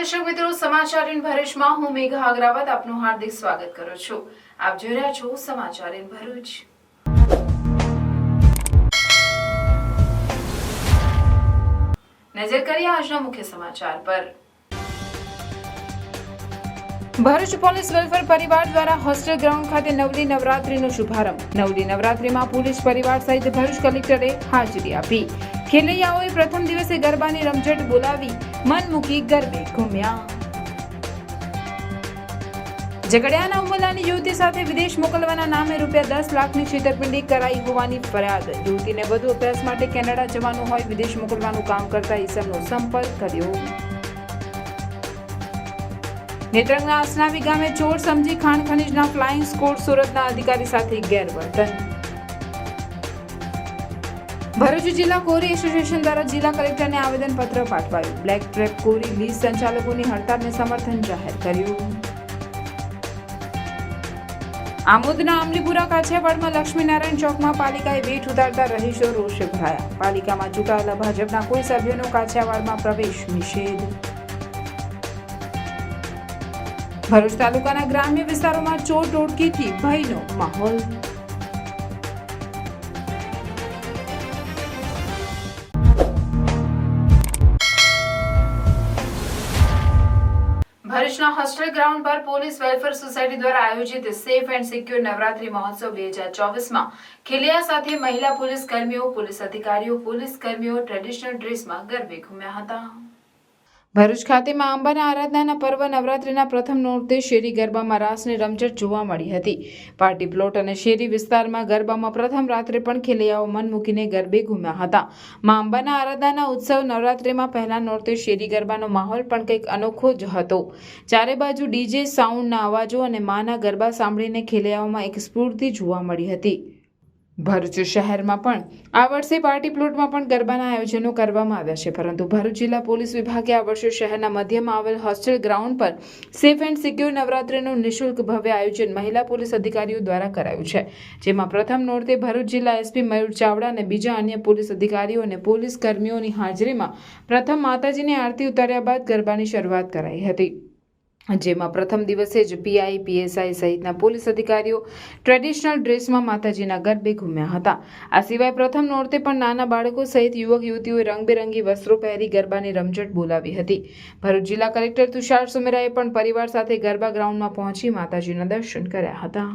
દર્શક મિત્રો, સમાચાર ઇન ભરૂચમાં હું મેઘા અગ્રવાલ આપનું હાર્દિક સ્વાગત કરું છું। આપ જોઈ રહ્યા છો સમાચાર ઇન ભરૂચ। નજર કરીએ આજના મુખ્ય સમાચાર પર। ભરૂચ પોલીસ વેલફેર પરિવાર દ્વારા હોસ્ટેલ ગ્રાઉન્ડ ખાતે નવલી નવરાત્રીનો શુભારંભ। નવલી નવરાત્રીમાં પોલીસ પરિવાર સહિત ભરૂચ કલેક્ટરે હાજરી આપી। ખેલૈયાઓએ પ્રથમ દિવસે ગરબાની રમઝટ બોલાવી મન મૂકી ગરબે ઘૂમ્યા। ઝઘડિયાના ઉમલાની યુવતી સાથે વિદેશ મોકલવાના નામે ₹10 લાખની છેતરપિંડી કરાઈ હોવાની ફરિયાદ। યુવતીને વધુ અભ્યાસ માટે કેનેડા જવાનું હોય વિદેશ મોકલવાનું કામ કરતા ઈસમનો સંપર્ક કર્યો। નેત્રંગના આસનાવી ગામે ચોર સમજી ખાણ ખનીજના ફ્લાઇંગ સ્કોડ સુરતના અધિકારી સાથે ગેરવર્તન। ભરૂચ જિલ્લા કોરી એસોસિએશન દ્વારા જિલ્લા કલેક્ટરને આવેદનપત્ર પાઠવાયું। બ્લેક ટ્રેપ કોરી લીઝ સંચાલકોની હડતાલને સમર્થન જાહેર કર્યું। આમોદના અમલીપુરા કાછિયાવાડમાં લક્ષ્મીનારાયણ ચોકમાં પાલિકાએ વેઠ ઉતારતા રહીશો રોષે ભરાયા। પાલિકામાં ચૂંટાયેલા ભાજપના કોઈ સભ્યોનો કાછિયાવાડમાં પ્રવેશ નિષેધ। ભરૂચ તાલુકાના ગ્રામ્ય વિસ્તારોમાં ચોર ટોળકીથી ભયનો માહોલ। ભરૂચના હોસ્ટેલ ગ્રાઉન્ડ પર પોલીસ વેલફેર સોસાયટી દ્વારા આયોજિત સેફ એન્ડ સિક્યોર નવરાત્રી મહોત્સવ 2024માં ખેલૈયા સાથે મહિલા પોલીસ કર્મીઓ, પોલીસ અધિકારીઓ, પોલીસ કર્મીઓ ટ્રેડિશનલ ડ્રેસમાં ગરબે ઘૂમ્યા હતા। ભરૂચ ખાતે મા અંબાના આરાધનાના પર્વ નવરાત્રીના પ્રથમ નોરતે શેરી ગરબામાં રાસની રમઝટ જોવા મળી હતી। પાર્ટી પ્લોટ અને શેરી વિસ્તારમાં ગરબામાં પ્રથમ રાત્રે પણ ખેલૈયાઓ મન મૂકીને ગરબે ઘૂમ્યા હતા। મા અંબાના આરાધનાના ઉત્સવ નવરાત્રીમાં પહેલા નોરતે શેરી ગરબાનો માહોલ પણ કંઈક અનોખો જ હતો। ચારે બાજુ ડીજે સાઉન્ડના અવાજો અને માના ગરબા સાંભળીને ખેલૈયાઓમાં એક સ્ફૂર્તિ જોવા મળી હતી। ભરૂચ શહેરમાં પણ આ વર્ષે પાર્ટી પ્લોટમાં પણ ગરબાના આયોજનો કરવામાં આવ્યા છે, પરંતુ ભરૂચ જિલ્લા પોલીસ વિભાગે આ વર્ષે શહેરના મધ્યમાં આવેલ હોસ્ટેલ ગ્રાઉન્ડ પર સેફ એન્ડ સિક્યોર નવરાત્રીનું નિઃશુલ્ક ભવ્ય આયોજન મહિલા પોલીસ અધિકારીઓ દ્વારા કરાયું છે, જેમાં પ્રથમ નોરતે ભરૂચ જિલ્લા એસપી મયુર ચાવડા અને બીજા અન્ય પોલીસ અધિકારીઓ અને પોલીસ કર્મીઓની હાજરીમાં પ્રથમ માતાજીની આરતી ઉતાર્યા બાદ ગરબાની શરૂઆત કરાઈ હતી, જેમાં પ્રથમ દિવસે જ પીઆઈ, પીએસઆઈ સહિતના પોલીસ અધિકારીઓ ટ્રેડિશનલ ડ્રેસમાં માતાજીના ગરબે ઘૂમ્યા હતા। આ સિવાય પ્રથમ નોરતે પણ નાના બાળકો સહિત યુવક યુવતીઓએ રંગબેરંગી વસ્ત્રો પહેરી ગરબાની રમઝટ બોલાવી હતી। ભરૂચ જિલ્લા કલેક્ટર તુષાર સુમેરાએ પણ પરિવાર સાથે ગરબા ગ્રાઉન્ડમાં પહોંચી માતાજીના દર્શન કર્યા હતા।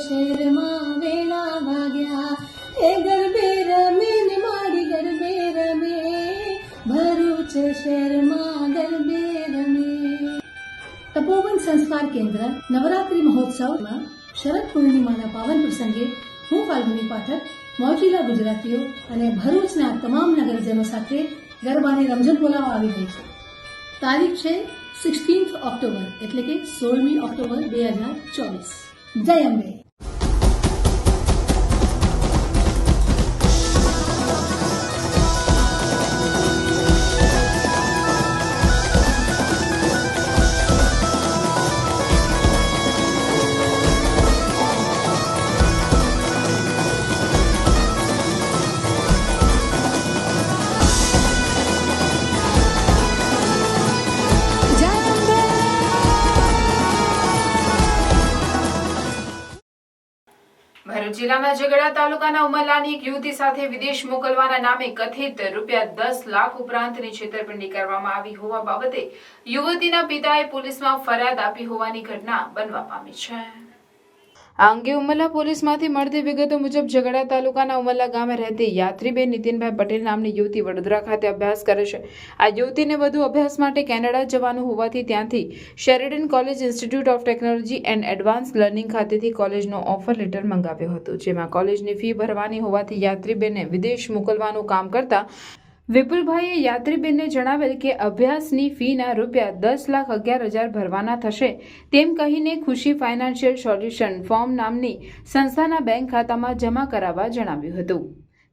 શહેરમાં વેલા વાગ્યા એ ગરબે રમે ને મારી ગરબે રમે ભરૂચ શહેરમાં ગરબે રમે। તપોવન સંસ્કાર કેન્દ્ર નવરાત્રી મહોત્સવમાં શરદ પૂર્ણિમાના પાવન પ્રસંગે હું ફાલ્ગુની પાઠક મોજીલા ગુજરાતીઓ અને ભરૂચના તમામ નગરજનો સાથે ગરબાની રમઝટ બોલાવવા આવી રહી છે। તારીખ છે 16 ઓક્ટોબર એટલે કે 16મી ઓક્ટોબર 2024। જય અંબે। ભરૂચ જિલ્લાના ઝઘડા તાલુકાના ઉમરલાની એક યુવતી સાથે વિદેશ મોકલવાના નામે કથિત ₹10 લાખ ઉપરાંતની છેતરપિંડી કરવામાં આવી હોવા બાબતે યુવતીના પિતાએ પોલીસમાં ફરિયાદ આપી હોવાની ઘટના બનવા પામી છે। આ અંગે ઉમરલા પોલીસમાંથી મળતી વિગતો મુજબ ઝઘડા તાલુકાના ઉમરલા ગામે રહેતી યાત્રીબેન નીતિનભાઈ પટેલ નામની યુવતી વડોદરા ખાતે અભ્યાસ કરે છે। આ યુવતીને વધુ અભ્યાસ માટે કેનેડા જવાનું હોવાથી ત્યાંથી Sheridan college institute of technology and advance learning ખાતેથી કોલેજનો ઓફર લેટર મંગાવ્યો હતો, જેમાં કોલેજની ફી ભરવાની હોવાથી યાત્રીબેનને વિદેશ મોકલવાનું કામ કરતા વિપુલભાઈએ યાત્રીબેનને જણાવેલ કે અભ્યાસની ફીના ₹10,11,000 ભરવાના થશે તેમ કહીને ખુશી ફાઇનાન્શિયલ સોલ્યુશન ફોર્મ નામની સંસ્થાના બેંક ખાતામાં જમા કરાવવા જણાવ્યું હતું।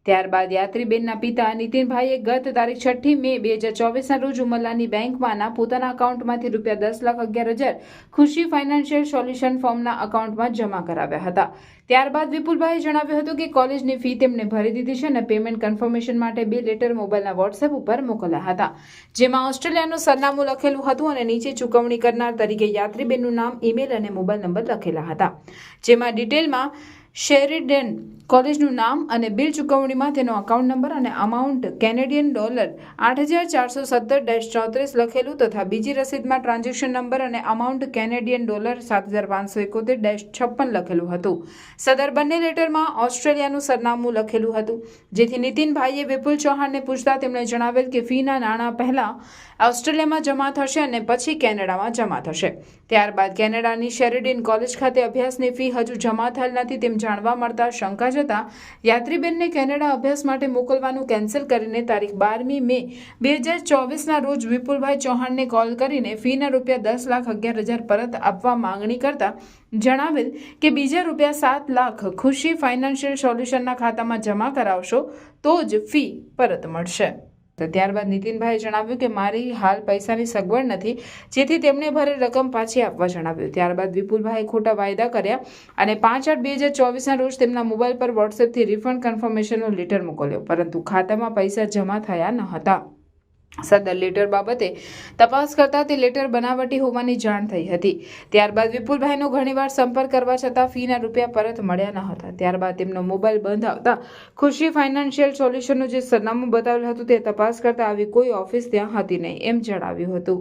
ત્યારબાદ યાત્રીબેનના પિતા નીતિનભાઈએ ગત તારીખ 6 મે 2024ના રોજ ઉમરલાની બેંકમાંના પોતાના અકાઉન્ટમાંથી ₹10,11,000 ખુશી ફાઇનાન્શિયલ સોલ્યુશન ફોર્મના અકાઉન્ટમાં જમા કરાવ્યા હતા। ત્યારબાદ વિપુલભાઈએ જણાવ્યું હતું કે કોલેજની ફી તેમને ભરી દીધી છે અને પેમેન્ટ કન્ફર્મેશન માટે 2 લેટર મોબાઈલના વોટ્સએપ ઉપર મોકલ્યા હતા, જેમાં ઓસ્ટ્રેલિયાનું સરનામું લખેલું હતું અને નીચે ચૂકવણી કરનાર તરીકે યાત્રીબેનનું નામ, ઈમેલ અને મોબાઈલ નંબર લખેલા હતા, જેમાં ડિટેલમાં શેરિડન કોલેજનું નામ અને બિલ ચૂકવણીમાં તેનો અકાઉન્ટ નંબર અને અમાઉન્ટ કેનેડિયન ડોલર $8,417-34 લખેલું તથા બીજી રસીદમાં ટ્રાન્ઝેક્શન નંબર અને અમાઉન્ટ કેનેડિયન ડોલર $7,571-56 લખેલું હતું। સદર બંને લેટરમાં ઓસ્ટ્રેલિયાનું સરનામું લખેલું હતું, જેથી નીતિનભાઈએ વિપુલ ચૌહાણને પૂછતા તેમણે જણાવેલ કે ફીના નાણાં પહેલા ઓસ્ટ્રેલિયામાં જમા થશે અને પછી કેનેડામાં જમા થશે। ત્યારબાદ કેનેડાની શેરિડન કોલેજ ખાતે અભ્યાસની ફી હજુ જમા થયેલ નથી તેમ જાણવા મળતા શંકા જતા યાત્રીબેનને કેનેડા અભ્યાસ માટે મોકલવાનું કેન્સલ કરીને તારીખ 12 મે 2024ના રોજ વિપુલભાઈ ચૌહાણને કોલ કરીને ફીના ₹10,11,000 પરત આપવા માંગણી કરતા જણાવેલ કે બીજા ₹7 લાખ ખુશી ફાઇનાન્શિયલ સોલ્યુશનના ખાતામાં જમા કરાવશો તો જ ફી પરત મળશે। ત્યારબાદ નીતિનભાઈએ જણાવ્યું કે મારી હાલ પૈસાની સગવડ નથી, જેથી તેમણે ભરેલ રકમ પાછી આપવા જણાવ્યું। ત્યારબાદ વિપુલભાઈએ ખોટા વાયદા કર્યા અને 5/8/2024ના રોજ તેમના મોબાઈલ પર વોટ્સએપથી રિફંડ કન્ફર્મેશનનો લેટર મોકલ્યો, પરંતુ ખાતામાં પૈસા જમા થયા ન હતા। સદર લેટર બાબતે તપાસ કરતા તે લેટર બનાવટી હોવાની જાણ થઈ હતી। ત્યારબાદ વિપુલભાઈનો ઘણીવાર સંપર્ક કરવા છતાં ફીના રૂપિયા પરત મળ્યા ન હતા। ત્યારબાદ તેમનો મોબાઈલ બંધ આવતા ખુશી ફાઇનાન્શિયલ સોલ્યુશનનું જે સરનામું બતાવેલું હતું તે તપાસ કરતા આવી કોઈ ઓફિસ ત્યાં હતી નહીં એમ જણાવ્યું હતું।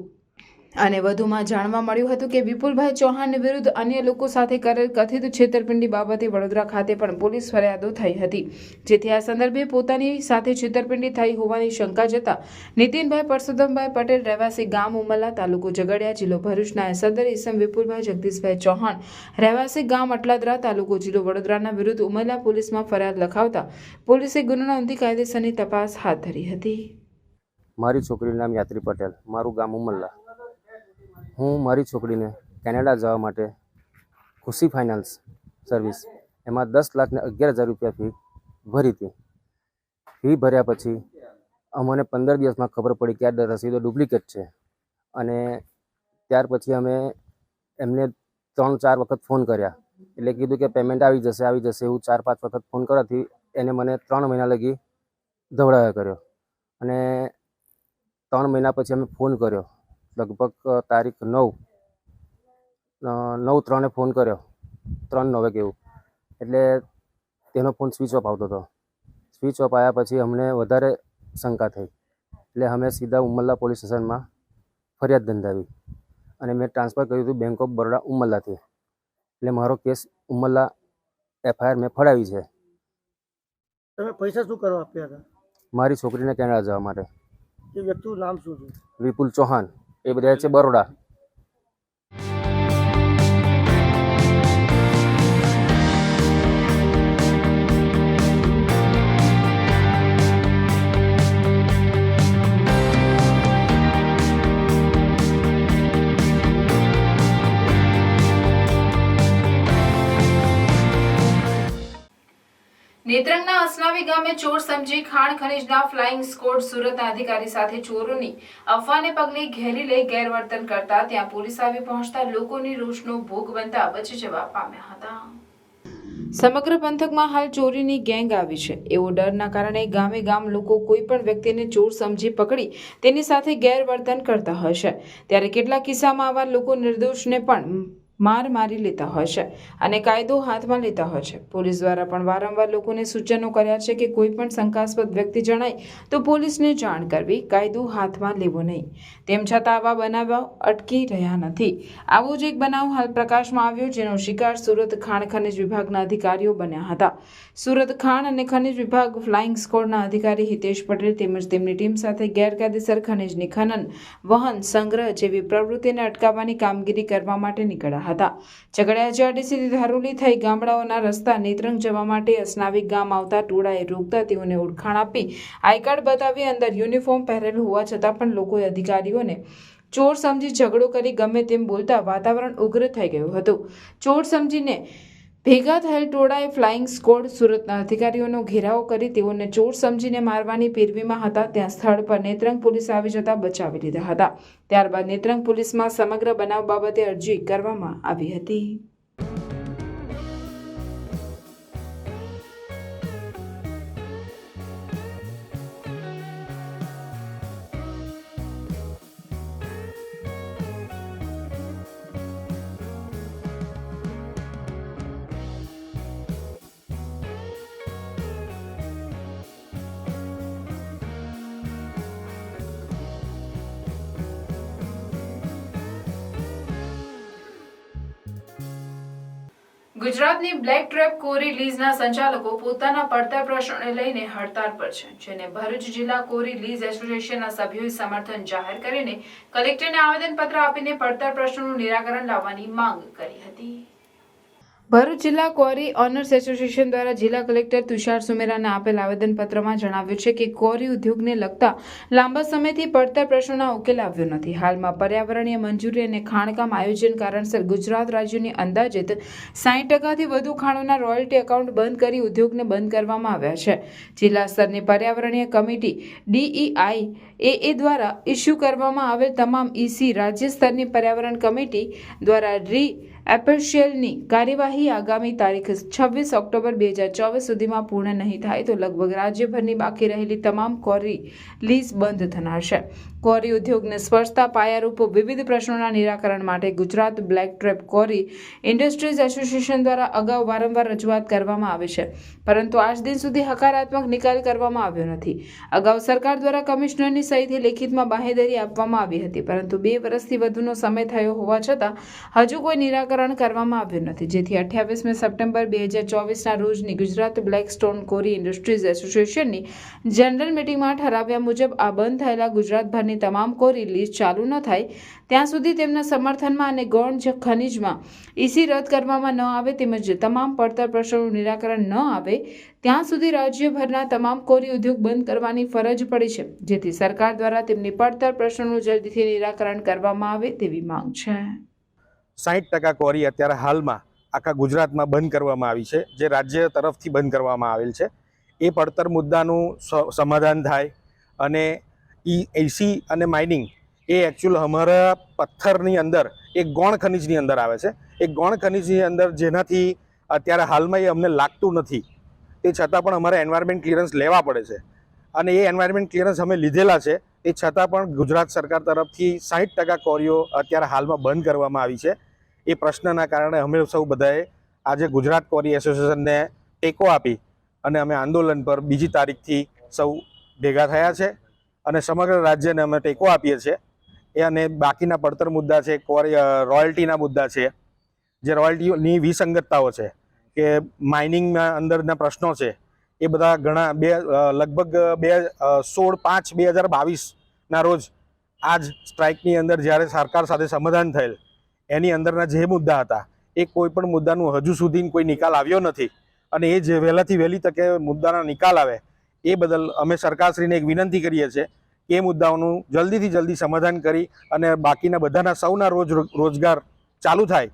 અને વધુમાં જાણવા મળ્યું હતું કે વિપુલભાઈ ચૌહાણ વિરુદ્ધ અન્ય લોકો સાથે કરેલ કથિત છેતરપિંડી બાબતે વડોદરા ખાતે પણ પોલીસ ફરિયાદો થઈ હતી, જેથી આ સંદર્ભે પોતાની સાથે છેતરપિંડી થઈ હોવાની શંકા જતા નીતિનભાઈ પરસોત્તમભાઈ પટેલ, રહેવાસી ગામ ઉમરલા, તાલુકો ઝઘડિયા, જિલ્લો ભરૂચના સદર ઈસમ વિપુલભાઈ જગદીશભાઈ ચૌહાણ, રહેવાસી ગામ અટલાદરા, તાલુકો જિલ્લો વડોદરાના વિરુદ્ધ ઉમરલા પોલીસમાં ફરિયાદ લખાવતા પોલીસે ગુનો નોંધી કાયદેસરની તપાસ હાથ ધરી હતી। મારી છોકરીનું નામ યાત્રી પટેલ, મારું ગામ ઉમરલા। હું મારી છોકરીને કેનેડા જવા માટે ખુશી ફાઇનાન્સ સર્વિસ એમાં ₹10,11,000 ફી ભરી હતી। ફી ભર્યા પછી અમને 15 દિવસમાં ખબર પડી કે આ રસીદો ડુપ્લિકેટ છે અને ત્યાર પછી અમે એમને 3-4 વખત ફોન કર્યા, એટલે કીધું કે પેમેન્ટ આવી જશે એવું 4-5 વખત ફોન કરવાથી એને મને 3 મહિના લગી ધવડાવ્યા કર્યો અને 3 મહિના પછી અમે ફોન કર્યો, લગભગ તારીખ 9/3 ફોન કર્યો, 3/9 કેવું, એટલે તેનો ફોન સ્વિચ ઓફ આવતો હતો। સ્વિચ ઓફ આવ્યા પછી અમને વધારે શંકા થઈ, એટલે અમે સીધા ઉમરલા પોલીસ સ્ટેશનમાં ફરિયાદ નોંધાવી અને મેં ટ્રાન્સફર કર્યું હતું બેંક ઓફ બરોડા ઉમરલાથી, એટલે મારો કેસ ઉમરલા FIR મેં ફડાવી છે। તમે પૈસા શું કરવા આપ્યા હતા? મારી છોકરીને કેનેડા જવા માટે। એ વ્યક્તિનું નામ શું છે? વિપુલ ચૌહાણ, એ બધા છે બરોડા। નેત્રંગના અસનાવી ગામે ચોર સમજી ખાણ ખનીજના ફ્લાઇંગ સ્કોડ સુરતના અધિકારી સાથે ચોરોની અફવાને પગલે ઘેરી લઈ ગેરવર્તન કરતા ત્યાં પોલીસ આવી પહોંચતા લોકોની રોષનો ભોગ બનતા બચી જવા પામ્યા હતા। સમગ્ર પંથકમાં હાલ ચોરીની ગેંગ આવી છે, એવો ડરના કારણે ગામે ગામ લોકો કોઈ પણ વ્યક્તિને ચોર સમજી પકડી તેની સાથે ગેરવર્તન કરતા હોય છે, ત્યારે કેટલાક કિસ્સામાં આવા લોકો નિર્દોષને પણ માર મારી લેતા હોય છે અને કાયદો હાથમાં લેતા હોય છે. પોલીસ દ્વારા પણ વારંવાર લોકોને સૂચનો કર્યા છે કે કોઈ પણ શંકાસ્પદ વ્યક્તિ જણાય તો પોલીસને જાણ કરવી, કાયદો હાથમાં લેવો નહીં. તેમ છતાં આવા બનાવો અટકી રહ્યા નથી. આવો જ એક બનાવ હાલ પ્રકાશમાં આવ્યો, જેનો શિકાર સુરત ખાણ ખનિજ વિભાગના અધિકારીઓ બન્યા હતા. સુરત ખાણ અને ખનિજ વિભાગ ફ્લાઇંગ સ્કોડના અધિકારી હિતેશ પટેલ તેમજ તેમની ટીમ સાથે ગેરકાયદેસર ખનિજની ખનન, વહન, સંગ્રહ જેવી પ્રવૃત્તિને અટકાવવાની કામગીરી કરવા માટે નીકળ્યા હતા. ઝઘડિયા જીઆરડીસીથી ધારોલી થઈ ગામડાઓના રસ્તા નેત્રંગ જવા માટે અસનાવી ગામ આવતા ટોળાએ રોકતા તેઓને ઓળખાણ આપી આઈ કાર્ડ બતાવી અંદર યુનિફોર્મ પહેરેલું હોવા છતાં પણ લોકોએ અધિકારીઓને ચોર સમજી ઝઘડો કરી ગમે તેમ બોલતા વાતાવરણ ઉગ્ર થઈ ગયું હતું. ચોર સમજીને ભેગા થયેલ ટોળાએ ફ્લાઇંગ સ્કોડ સુરતના અધિકારીઓનો ઘેરાવો કરી તેઓને ચોર સમજીને મારવાની પેરવીમાં હતા. ત્યાં સ્થળ પર નેત્રંગ પોલીસ આવી જતા બચાવી લીધા હતા. ત્યારબાદ નેત્રંગ પોલીસમાં સમગ્ર બનાવ બાબતે અરજી કરવામાં આવી હતી. ગુજરાતની બ્લેક ટ્રેપ કોરી લીઝના સંચાલકો પોતાના પડતર પ્રશ્નોને લઈને હડતાળ પર છે, જેને ભરૂચ જિલ્લા કોરી લીઝ એસોસિએશનના સભ્યોએ સમર્થન જાહેર કરીને કલેક્ટરને આવેદનપત્ર આપીને પડતર પ્રશ્નોનું નિરાકરણ લાવવાની માંગ કરી હતી. ભરૂચ જિલ્લા ક્વોરી ઓનર્સ એસોસિએશન દ્વારા જિલ્લા કલેક્ટર તુષાર સુમેરાને આપેલ આવેદનપત્રમાં જણાવ્યું છે કે ક્વોરી ઉદ્યોગને લગતા લાંબા સમયથી પડતર પ્રશ્નોના ઉકેલ આવ્યો નથી. હાલમાં પર્યાવરણીય મંજૂરી અને ખાણકામ આયોજન કારણસર ગુજરાત રાજ્યની અંદાજિત 60% વધુ ખાણોના રોયલ્ટી એકાઉન્ટ બંધ કરી ઉદ્યોગને બંધ કરવામાં આવ્યા છે. જિલ્લા સ્તરની પર્યાવરણીય કમિટી DEIAA દ્વારા ઇસ્યુ કરવામાં આવેલ તમામ EC, રાજ્ય સ્તરની પર્યાવરણ કમિટી દ્વારા એપર્શિયલની કાર્યવાહી આગામી તારીખ 26 ઓક્ટોબર 2024 સુધીમાં પૂર્ણ નહીં થાય તો લગભગ રાજ્યભરની બાકી રહેલી તમામ ક્વોરી લીઝ બંધ થનાર છે. ક્વોરી ઉદ્યોગને સ્પર્શતા પાયારૂપ વિવિધ પ્રશ્નોના નિરાકરણ માટે Gujarat black trap quarry industries association દ્વારા અગાઉ વારંવાર રજૂઆત કરવામાં આવી છે, પરંતુ આજ દિન સુધી હકારાત્મક નિકાલ કરવામાં આવ્યો નથી. અગાઉ સરકાર દ્વારા કમિશનરની સહીથી લેખિતમાં બાંહેધરી આપવામાં આવી હતી, પરંતુ 2 વર્ષથી વધુનો સમય થયો હોવા છતાં હજુ કોઈ નિરાકરણ કરવામાં આવ્યું નથી, જેથી 28 સપ્ટેમ્બર 2024ના રોજની ગુજરાત બ્લેક સ્ટોન કોરી ઇન્ડસ્ટ્રીઝ એસોસિએશનની જનરલ મિટિંગમાં ઠરાવ્યા મુજબ આ બંધ થયેલા ગુજરાતભરની તમામ કોરી લીઝ ચાલુ ન થાય ત્યાં સુધી તેમના સમર્થનમાં અને ગૌણ ખનિજમાં EC રદ કરવામાં ન આવે તેમજ તમામ પડતર પ્રશ્નોનું નિરાકરણ ન આવે ત્યાં સુધી રાજ્યભરના તમામ કોરી ઉદ્યોગ બંધ કરવાની ફરજ પડી છે, જેથી સરકાર દ્વારા તેમની પડતર પ્રશ્નોનું જલ્દીથી નિરાકરણ કરવામાં આવે તેવી માંગ છે. 60% કોરી અત્યારે હાલમાં આખા ગુજરાતમાં બંધ કરવામાં આવી છે, જે રાજ્ય તરફથી બંધ કરવામાં આવેલ છે. એ પડતર મુદ્દાનું સમાધાન થાય અને EC અને માઇનિંગ એ એકચ્યુઅલ અમારા પથ્થરની અંદર એક ગૌણ ખનિજની અંદર આવે છે. એક ગૌણ ખનિજની અંદર જેનાથી અત્યારે હાલમાં એ અમને લાગતું નથી, તે છતાં પણ અમારે એન્વાયરમેન્ટ ક્લિયરન્સ લેવા પડે છે અને એ એન્વાયરમેન્ટ ક્લિયરન્સ અમે લીધેલા છે. તે છતાં પણ ગુજરાત સરકાર તરફથી 60% કોરીઓ અત્યારે હાલમાં બંધ કરવામાં આવી છે. એ પ્રશ્નના કારણે અમે સૌ બધાએ આજે ગુજરાત કોરી એસોસિએશનને ટેકો આપી અને અમે આંદોલન પર 2 તારીખથી સૌ ભેગા થયા છે અને સમગ્ર રાજ્યને અમે ટેકો આપીએ છીએ. એ અને બાકીના પડતર મુદ્દા છે, રોયલ્ટીના મુદ્દા છે, જે રોયલ્ટીની વિસંગતતાઓ છે કે માઇનિંગના અંદરના પ્રશ્નો છે, એ બધા ઘણા લગભગ 16/5/2022ના રોજ આ જ સ્ટ્રાઇકની અંદર જ્યારે સરકાર સાથે સમાધાન થયેલ એની અંદરના જે મુદ્દા હતા એ કોઈ પણ મુદ્દાનું હજુ સુધી કોઈ નિકાલ આવ્યો નથી અને એ જે વહેલાથી વહેલી તકે મુદ્દાના નિકાલ આવે એ બદલ અમે સરકારશ્રીને એક વિનંતી કરીએ છીએ કે એ મુદ્દાઓનું જલ્દીથી જલ્દી સમાધાન કરી અને બાકીના બધાના સૌના રોજગાર ચાલુ થાય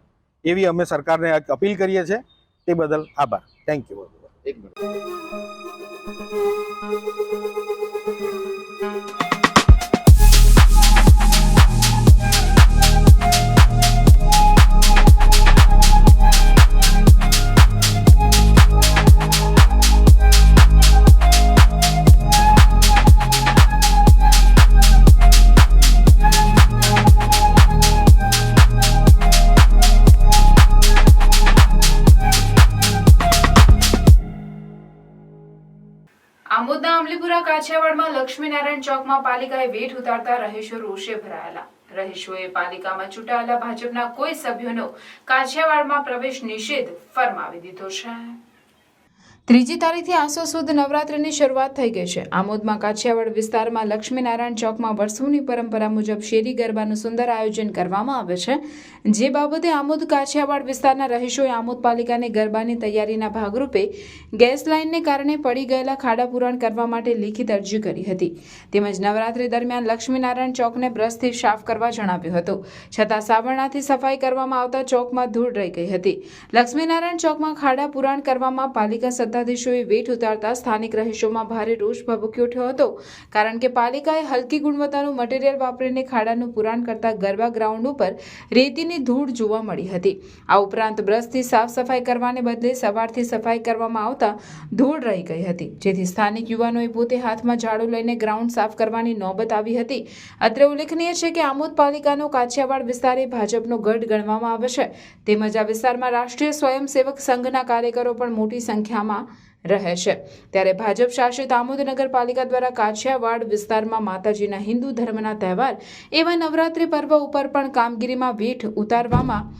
એવી અમે સરકારને અપીલ કરીએ છીએ. તે બદલ આભાર. Thank you. આમોદના અમલીપુરા કાછિયાવાડમાં લક્ષ્મીનારાયણ ચોકમાં પાલિકાએ વેઠ ઉતારતા રહીશો રોષે ભરાયેલા. રહીશોએ પાલિકામાં ચૂંટાયેલા ભાજપના કોઈ સભ્યોનો કાછિયાવાડમાં પ્રવેશ નિષેધ ફરમાવી દીધો છે. 3જી તારીખથી આસો સુદ નવરાત્રિની શરૂઆત થઈ ગઈ છે. આમોદમાં કાછિયાવાડ વિસ્તારમાં લક્ષ્મીનારાયણ ચોકમાં વર્ષોની પરંપરા મુજબ શેરી ગરબાનું સુંદર આયોજન કરવામાં આવે છે. જે બાબતે આમોદ કાછિયાવાડ વિસ્તારના રહીશોએ આમોદ પાલિકાને ગરબાની તૈયારીના ભાગરૂપે ગેસ લાઇનને કારણે પડી ગયેલા ખાડા પૂરણ કરવા માટે લેખિત અરજી કરી હતી. તેમજ નવરાત્રિ દરમિયાન લક્ષ્મીનારાયણ ચોકને બ્રશથી સાફ કરવા જણાવ્યું હતું. છતાં સાવરણાથી સફાઈ કરવામાં આવતા ચોકમાં ધૂળ રહી ગઈ હતી. લક્ષ્મીનારાયણ ચોકમાં ખાડા પૂરણ કરવામાં પાલિકા સત્તાધીશોએ વેઠ ઉતારતા સ્થાનિક રહીશોમાં ભારે રોષ ભભૂકી ઉઠ્યો હતો. કારણ કે પાલિકાએ હલકી ગુણવત્તાનું મટીરીયલ વાપરીને ખાડાનું પુરાણ કરતા ગરબા ગ્રાઉન્ડ ઉપર રેતીની ધૂળ જોવા મળી હતી. આ ઉપરાંત બ્રશથી સાફ સફાઈ કરવાને બદલે સવારથી સફાઈ કરવામાં આવતા ધૂળ રહી ગઈ હતી. જેથી સ્થાનિક યુવાનોએ પોતે હાથમાં ઝાડુ લઈને ગ્રાઉન્ડ સાફ કરવાની નોબત આવી હતી. અત્રે ઉલ્લેખનીય છે કે આમોદ પાલિકાનો કાછિયાવાડ વિસ્તાર એ ભાજપનો ગઢ ગણવામાં આવે છે. તેમજ આ વિસ્તારમાં રાષ્ટ્રીય સ્વયંસેવક સંઘના કાર્યકરો પણ મોટી સંખ્યામાં રહે છે. ત્યારે ભાજપ શાસિત આમોદ નગરપાલિકા દ્વારા કાછિયાવાડ વિસ્તારમાં માતાજીના હિન્દુ ધર્મના તહેવાર એવા નવરાત્રિ પર્વ ઉપર પણ કામગીરીમાં વેઠ ઉતારવામાં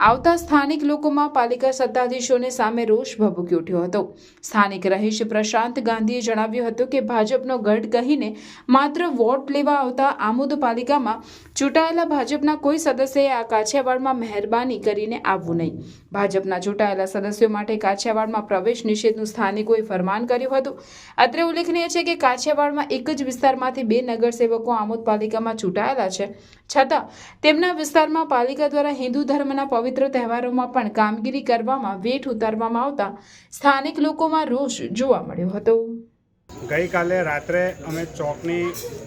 આવતા સ્થાનિક લોકોમાં પાલિકા સત્તાધીશોને સામે રોષ ભભૂકી ઉઠ્યો હતો. સ્થાનિક રહીશ પ્રશાંત ગાંધીએ જણાવ્યું હતું કે ભાજપનો ગઢ કહીને માત્ર વોટ લેવા આવતા આમોદ પાલિકામાં ચૂંટાયેલા ભાજપના કોઈ સદસ્યએ આ કાછિયાવાડમાં મહેરબાની કરીને આવવું નહીં. ભાજપના ચૂંટાયેલા સદસ્યો માટે કાછિયાવાડમાં પ્રવેશ નિષેધનું સ્થાનિકોએ ફરમાન કર્યું હતું. અત્રે ઉલ્લેખનીય છે કે કાછિયાવાડમાં એક જ વિસ્તારમાંથી 2 નગરસેવકો આમોદ પાલિકામાં ચૂંટાયેલા છે. છતાં તેમના વિસ્તારમાં પાલિકા દ્વારા હિન્દુ ધર્મના પવિત્ર તહેવારોમાં પણ કામગીરી કરવામાં વેઠ ઉતારવામાં આવતા સ્થાનિક લોકોમાં રોષ જોવા મળ્યો હતો. ગઈકાલે રાત્રે અમે ચોકની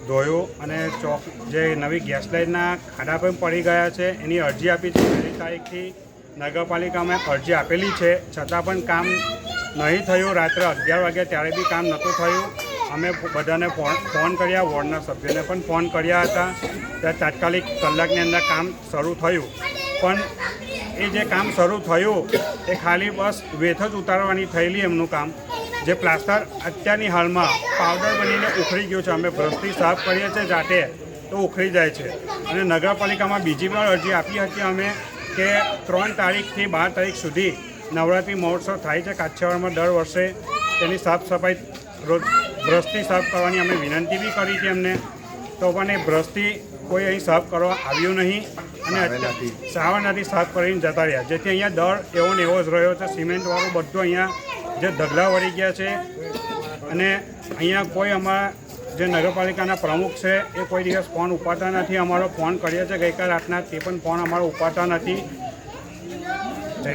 ધોયો અને ચોક જે નવી ગેસ લાઇનના ખાડા પણ પડી ગયા છે એની અરજી આપી છે. 1લી તારીખથી નગરપાલિકામાં અરજી આપેલી છે, છતાં પણ કામ નહીં થયું. રાત્રે 11 વાગ્યા ત્યારે બી કામ નહોતું થયું. અમે બધાને ફોન કર્યા, વોર્ડના સભ્યોને પણ ફોન કર્યા હતા. ત્યારે તાત્કાલિક કલાકની અંદર કામ શરૂ થયું. પણ એ જે કામ શરૂ થયું એ ખાલી બસ વેથ જ ઉતારવાની થયેલી એમનું કામ. જે પ્લાસ્ટર અત્યારની હાલમાં પાવડર બનીને ઉખડી ગયું છે. અમે બ્રશથી સાફ કરીએ છીએ જાતે તો ઉખડી જાય છે. અને નગરપાલિકામાં બીજી વાર અરજી આપી હતી અમે કે 3 તારીખથી 12 તારીખ સુધી નવરાત્રિ મહોત્સવ થાય છે કાછિયાવાડમાં દર વર્ષે. તેની સાફ સફાઈ રોજ બ્રશથી સાફ કરવાની અમે વિનંતી બી કરી હતી એમને, તો પણ એ બ્રશથી કોઈ અહીં સાફ કરવા આવ્યું નહીં અને સાવરણાથી સાફ કરીને જતા રહ્યા. જેથી અહીંયા દર એવો ને એવો જ રહ્યો છે. સિમેન્ટવાળું બધું અહીંયા જે ઢગલા વળી ગયા છે. અને અહીંયા કોઈ અમારા જે નગરપાલિકાના પ્રમુખ છે એ કોઈ દિવસ ફોન ઉપાડતા નથી. અમારો ફોન કરીએ છીએ ગઈકાલ રાતના, તે પણ ફોન અમારો ઉપાડતા નથી. અને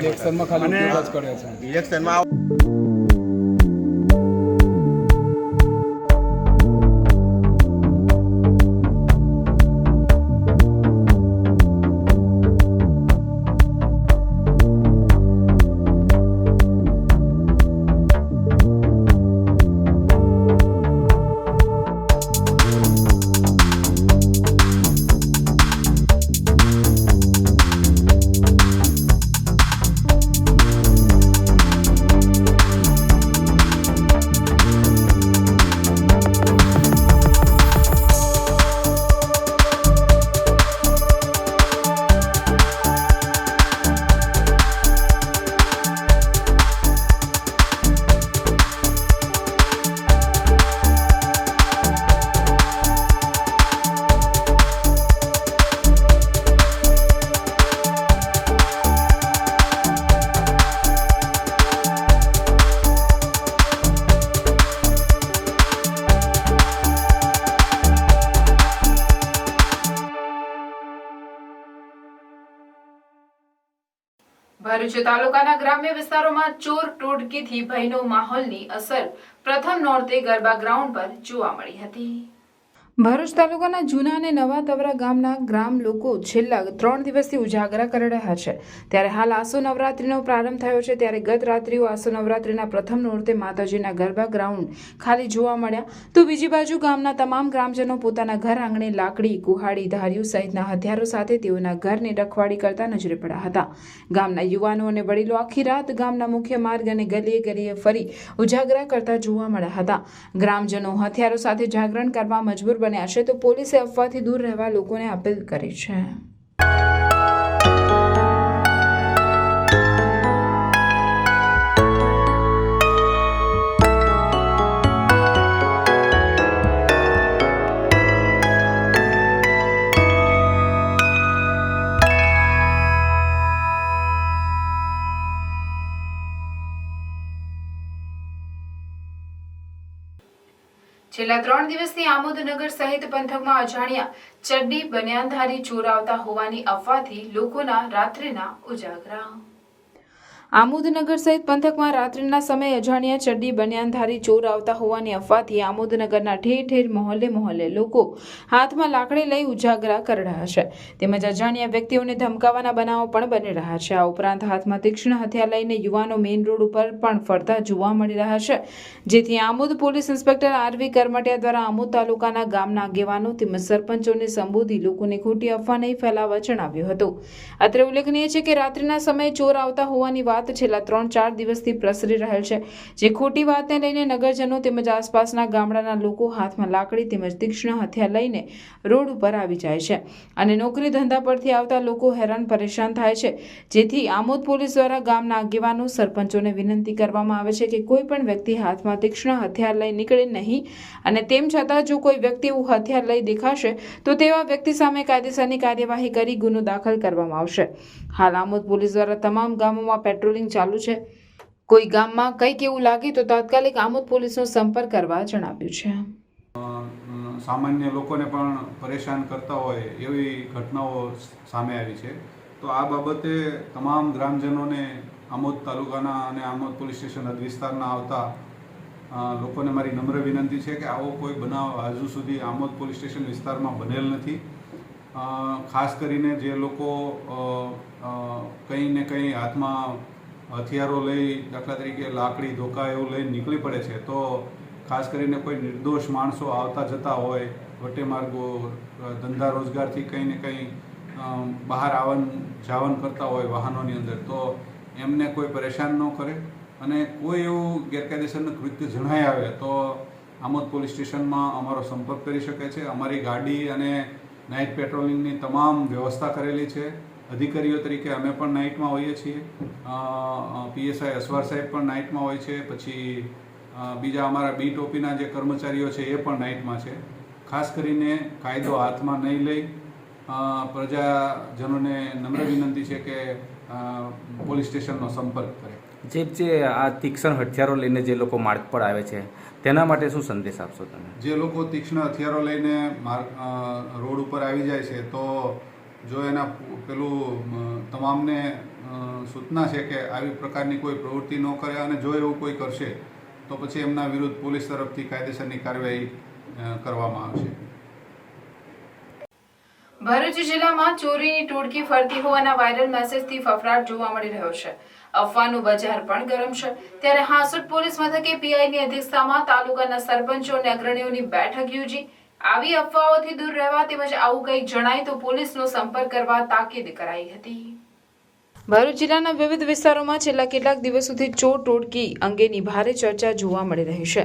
ભરૂચ તાલુકાના ગ્રામ્ય વિસ્તારોમાં ચોર ટોળકીથી ભયનો માહોલની અસર પ્રથમ નોરતે ગરબા ગ્રાઉન્ડ પર જોવા મળી હતી. ભરૂચ તાલુકાના જૂના અને નવા તવરા ગામના ગ્રામ લોકો છેલ્લા 3 દિવસથી ઉજાગરા કરી રહ્યા છે. ત્યારે હાલ આસો નવરાત્રીનો પ્રારંભ થયો છે. ત્યારે ગત રાત્રિઓ આસો નવરાત્રીના પ્રથમ મુહૂર્તે માતાજીના ગરબા ગ્રાઉન્ડ ખાલી જોવા મળ્યા, તો બીજી બાજુ ગામના તમામ ગ્રામજનો પોતાના ઘર આંગણે લાકડી, કુહાડી, ધારીઓ સહિતના હથિયારો સાથે તેઓના ઘરની રખવાડી કરતા નજરે પડ્યા હતા. ગામના યુવાનો અને વડીલો આખી રાત ગામના મુખ્ય માર્ગ અને ગલીએ ગલીએ ફરી ઉજાગરા કરતા જોવા મળ્યા હતા. ગ્રામજનો હથિયારો સાથે જાગરણ કરવા મજબૂર બન્યા છે, તો પોલીસે અફવાથી દૂર રહેવા લોકોને અપીલ કરી છે. છેલ્લા 3 દિવસથી આમોદનગર સહિત પંથકમાં અજાણ્યા ચડ્ડી બનિયાનધારી ચોર આવતા હોવાની અફવાથી લોકોના રાત્રિના ઉજાગરા. આમોદનગર સહિત પંથકમાં રાત્રિના સમયે અજાણ્યા ચડ્ડી બનિયાનધારી ચોર આવતા હોવાની અફવાથી આમોદનગરના ઠેર ઠેર મહોલ્લે લોકો હાથમાં લાકડી લઈ ઉજાગરા કરી રહ્યા છે, તેમજ અજાણ્યા વ્યક્તિઓને ધમકાવવાના બનાવો પણ બની રહ્યા છે. આ ઉપરાંત હાથમાં તીક્ષ્ણ હથિયાર લઈને યુવાનો મેઇન રોડ ઉપર પણ ફરતા જોવા મળી રહ્યા છે, જેથી Amod police inspector RV Karmatiya દ્વારા આમોદ તાલુકાના ગામના આગેવાનો તેમજ સરપંચોને સંબોધી લોકોને ખોટી અફવા નહીં ફેલાવવા જણાવ્યું હતું. અત્રે ઉલ્લેખનીય છે કે રાત્રિના સમયે ચોર આવતા હોવાની વાત છેલ્લા 3-4 દિવસથી પ્રસરી રહેલ છે, જે ખોટી વાતને લઈને નગરજનો તેમજ આસપાસના ગામડાના લોકો હાથમાં લાકડી તેમજ તીક્ષ્ણ હથિયાર લઈને રોડ ઉપર આવી જાય છે અને નોકરી ધંધા પરથી આવતા લોકો હેરાન પરેશાન થાય છે. જેથી આમોદ પોલીસ દ્વારા ગામના આગેવાનો સરપંચોને વિનંતી કરવામાં આવે છે કે કોઈ પણ વ્યક્તિ હાથમાં તીક્ષ્ણ હથિયાર લઈ નીકળે નહીં, અને તેમ છતાં જો કોઈ વ્યક્તિ એવું હથિયાર લઈ દેખાશે તો તેવા વ્યક્તિ સામે કાયદેસરની કાર્યવાહી કરી ગુનો દાખલ કરવામાં આવશે. હાલ આમોદ પોલીસ દ્વારા તમામ ગામોમાં પેટ્રોલિંગ ચાલુ છે. કોઈ ગામમાં કંઈક એવું લાગે તો તાત્કાલિક આમોદ પોલીસનો સંપર્ક કરવા જણાવ્યું છે. સામાન્ય લોકોને પણ પરેશાન કરતા હોય એવી ઘટનાઓ સામે આવી છે, તો આ બાબતે તમામ ગ્રામજનોને આમોદ તાલુકાના અને આમોદ પોલીસ સ્ટેશન હદ વિસ્તારના આવતા લોકોને મારી નમ્ર વિનંતી છે કે આવો કોઈ બનાવ હજુ સુધી આમોદ પોલીસ સ્ટેશન વિસ્તારમાં બનેલ નથી. ખાસ કરીને જે લોકો કંઈ ને કંઈ હાથમાં હથિયારો લઈ, દાખલા તરીકે લાકડી, ધોકા એવું લઈને નીકળી પડે છે, તો ખાસ કરીને કોઈ નિર્દોષ માણસો આવતા જતા હોય, વટે માર્ગો, ધંધા રોજગારથી કંઈ ને કંઈ બહાર આવન જાવન કરતા હોય વાહનોની અંદર, તો એમને કોઈ પરેશાન ન કરે. અને કોઈ એવું ગેરકાયદેસરનું કૃત્ય જણાઈ આવે તો આમોદ પોલીસ સ્ટેશનમાં અમારો સંપર્ક કરી શકે છે. અમારી ગાડી અને નાઇટ પેટ્રોલિંગની તમામ વ્યવસ્થા કરેલી છે. અધિકારીઓ તરીકે અમે પણ નાઇટમાં હોઈએ છીએ, પીએસઆઈ અસવાર સાહેબ પણ નાઇટમાં હોય છે, પછી બીજા અમારા બીટ ઓપીના જે કર્મચારીઓ છે એ પણ નાઇટમાં છે. ખાસ કરીને કાયદો હાથમાં નહીં લઈ પ્રજાજનોને નમ્ર વિનંતી છે કે પોલીસ સ્ટેશનનો સંપર્ક કરે. જે આ તીક્ષ્ણ હથિયારો લઈને જે લોકો માર્ગ પર આવે છે તેના માટે શું સંદેશ આપશો તમે? જે લોકો તીક્ષ્ણ હથિયારો લઈને રોડ ઉપર આવી જાય છે, તો જો એના પેલું તમામને સૂચના છે કે આવી પ્રકારની કોઈ પ્રવૃત્તિ ન કરે, અને જો એવું કોઈ કરશે તો પછી એમના વિરુદ્ધ પોલીસ તરફથી કાયદેસરની કાર્યવાહી કરવામાં આવશે. ભરૂચ જિલ્લામાં ચોરીની ટોળકી ફરતી હોવાના વાયરલ મેસેજથી ફફડાટ જોવા મળી રહ્યો છે. અફવાનું બજાર પણ ગરમ છે. ત્યારે હાંસોટ પોલીસ મથકે પીઆઈની અધ્યક્ષતામાં તાલુકાના સરપંચો અને અગ્રણીઓની બેઠક યોજી આવી અફવાઓથી દૂર રહેવા તેમજ આવું કંઈક જણાય તો પોલીસનો સંપર્ક કરવા તાકીદ કરાઈ હતી. ભરૂચ જિલ્લાના વિવિધ વિસ્તારોમાં છેલ્લા કેટલાક દિવસોથી ચોર ટોળકી અંગેની ભારે ચર્ચા જોવા મળી રહી છે.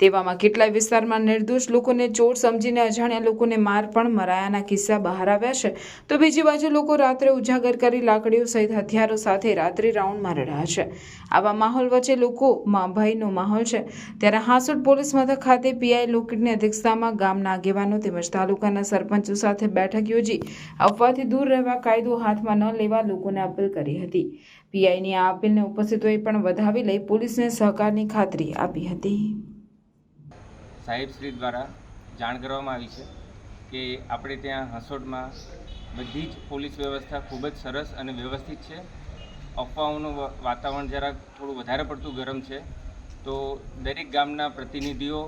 તેવામાં કેટલાય વિસ્તારમાં નિર્દોષ લોકોને ચોર સમજીને અજાણ્યા લોકોને માર પણ મરાયાના કિસ્સા બહાર આવ્યા છે, તો બીજી બાજુ લોકો રાત્રે ઉજાગર કરી લાકડીઓ સહિત હથિયારો સાથે રાત્રિ રાઉન્ડ મારી રહ્યા છે. આવા માહોલ વચ્ચે લોકોમાં ભયનો માહોલ છે. ત્યારે હાંસોટ પોલીસ મથક ખાતે પીઆઈ લોકેટની અધ્યક્ષતામાં ગામના આગેવાનો તેમજ તાલુકાના સરપંચો સાથે બેઠક યોજી અફવાથી દૂર રહેવા, કાયદો હાથમાં ન લેવા લોકોને અપીલ કરી હતી. પીઆઈની આ અપીલને ઉપસ્થિતોએ પણ વધાવી લઈ પોલીસને સહકારની ખાતરી આપી હતી. સાહેબશ્રી દ્વારા જાણ કરવામાં આવી છે કે આપણે ત્યાં હાંસોટમાં બધી જ પોલીસ વ્યવસ્થા ખૂબ જ સરસ અને વ્યવસ્થિત છે. અફવાઓનું વાતાવરણ જરાક થોડું વધારે પડતું ગરમ છે, તો દરેક ગામના પ્રતિનિધિઓ,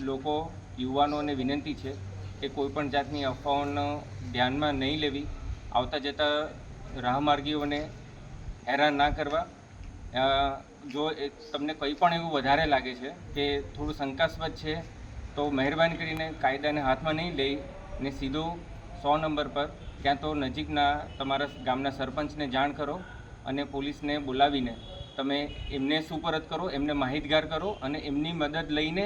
લોકો, યુવાનોને વિનંતી છે કે કોઈપણ જાતની અફવાઓનો ધ્યાનમાં નહીં લેવી, આવતા જતા રાહમાર્ગીઓને હેરાન ના કરવા. જો તમને કંઈ પણ એવું વધારે લાગે છે કે થોડું શંકાસ્પદ છે તો મહેરબાની કરીને કાયદાને હાથમાં નહીં લઈને સીધું 100 નંબર પર ક્યાં તો નજીકના તમારા ગામના સરપંચને જાણ કરો અને પોલીસને બોલાવીને તમે એમને સુપરત કરો, એમને માહિતગાર કરો અને એમની મદદ લઈને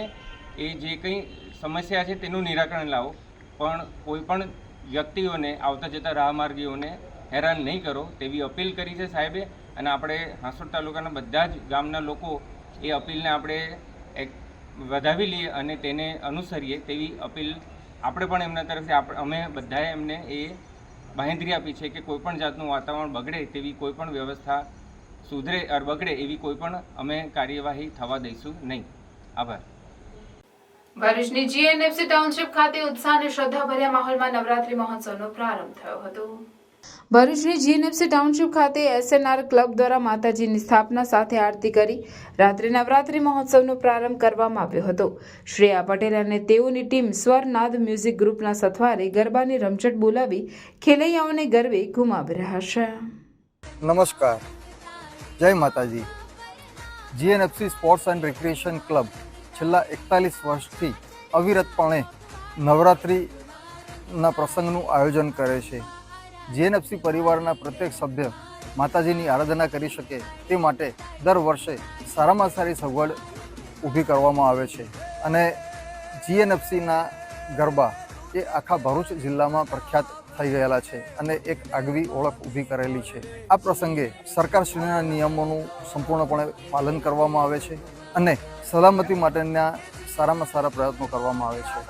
એ જે કંઈ સમસ્યા છે તેનું નિરાકરણ લાવો. પણ કોઈ પણ વ્યક્તિઓને આવતા જતા રાહમાર્ગીઓને હેરાન નહીં કરો તેવી અપીલ કરી છે સાહેબે. અને આપણે હાંસોડ તાલુકાના બધા જ ગામના લોકો એ અપીલને આપણે વધાવી લઈએ અને તેને અનુસરીએ તેવી અપીલ આપણે પણ એમના તરફથી અમે બધાએ એમને એ બાંહેધરી આપી છે કે કોઈપણ જાતનું વાતાવરણ બગડે તેવી કોઈપણ વ્યવસ્થા સુધરે બગડે એવી કોઈપણ અમે કાર્યવાહી થવા દઈશું નહીં. આભાર. ભરૂચની જીએનએફસી ટાઉનશીપ ખાતે ઉત્સાહ અને શ્રદ્ધાભર્યા માહોલમાં નવરાત્રી મહોત્સવનો પ્રારંભ થયો હતો. ભરૂચની જીએનએફસી ટાઉનશીપ ખાતે એસએનઆર ક્લબ દ્વારા માતાજીની સ્થાપના સાથે આરતી કરી રાત્રે નવરાત્રી મહોત્સવનો પ્રારંભ કરવામાં આવ્યો હતો. શ્રેયા પટેલ અને તેઓની ટીમ સ્વરનાદ મ્યુઝિક ગ્રુપના સથવારે ગરબાની રમઝટ બોલાવી ખેલૈયાઓને ગરબે ઘુમાવી રહ્યા છે. નમસ્કાર, જય માતાજી. GNFC sports and recreation club છેલ્લા 41 વર્ષથી અવિરતપણે નવરાત્રિના પ્રસંગનું આયોજન કરે છે. જીએનએફસી પરિવારના પ્રત્યેક સભ્ય માતાજીની આરાધના કરી શકે તે માટે દર વર્ષે સારામાં સારી સગવડ ઊભી કરવામાં આવે છે અને જીએનએફસીના ગરબા એ આખા ભરૂચ જિલ્લામાં પ્રખ્યાત થઈ ગયેલા છે અને એક આગવી ઓળખ ઊભી કરેલી છે. આ પ્રસંગે સરકારશ્રીના નિયમોનું સંપૂર્ણપણે પાલન કરવામાં આવે છે અને સલામતી માટેના સારામાં સારા પ્રયત્નો કરવામાં આવે છે.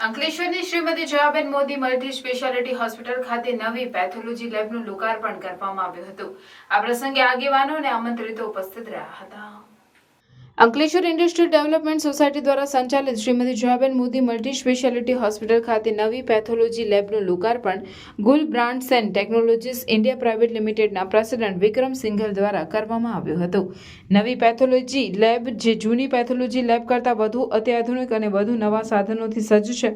અંકલેશ્વરની Shrimati Jayaben Modi multi speciality hospital ખાતે નવી પેથોલોજી લેબનું લોકાર્પણ કરવામાં આવ્યું હતું. આ પ્રસંગે આગેવાનો અને આમંત્રિતો ઉપસ્થિત રહ્યા હતા. અંકલેશ્વર ઇન્ડસ્ટ્રીયલ ડેવલપમેન્ટ સોસાયટી દ્વારા સંચાલિત Shrimati Jayaben Modi multi speciality hospital ખાતે નવી પેથોલોજી લેબનું લોકાર્પણ Gul brands and technologies India private લિમિટેડના પ્રેસિડેન્ટ વિક્રમ સિંઘલ દ્વારા કરવામાં આવ્યું હતું. નવી પેથોલોજી લેબ જે જૂની પેથોલોજી લેબ કરતાં વધુ અત્યાધુનિક અને વધુ નવા સાધનોથી સજ્જ છે.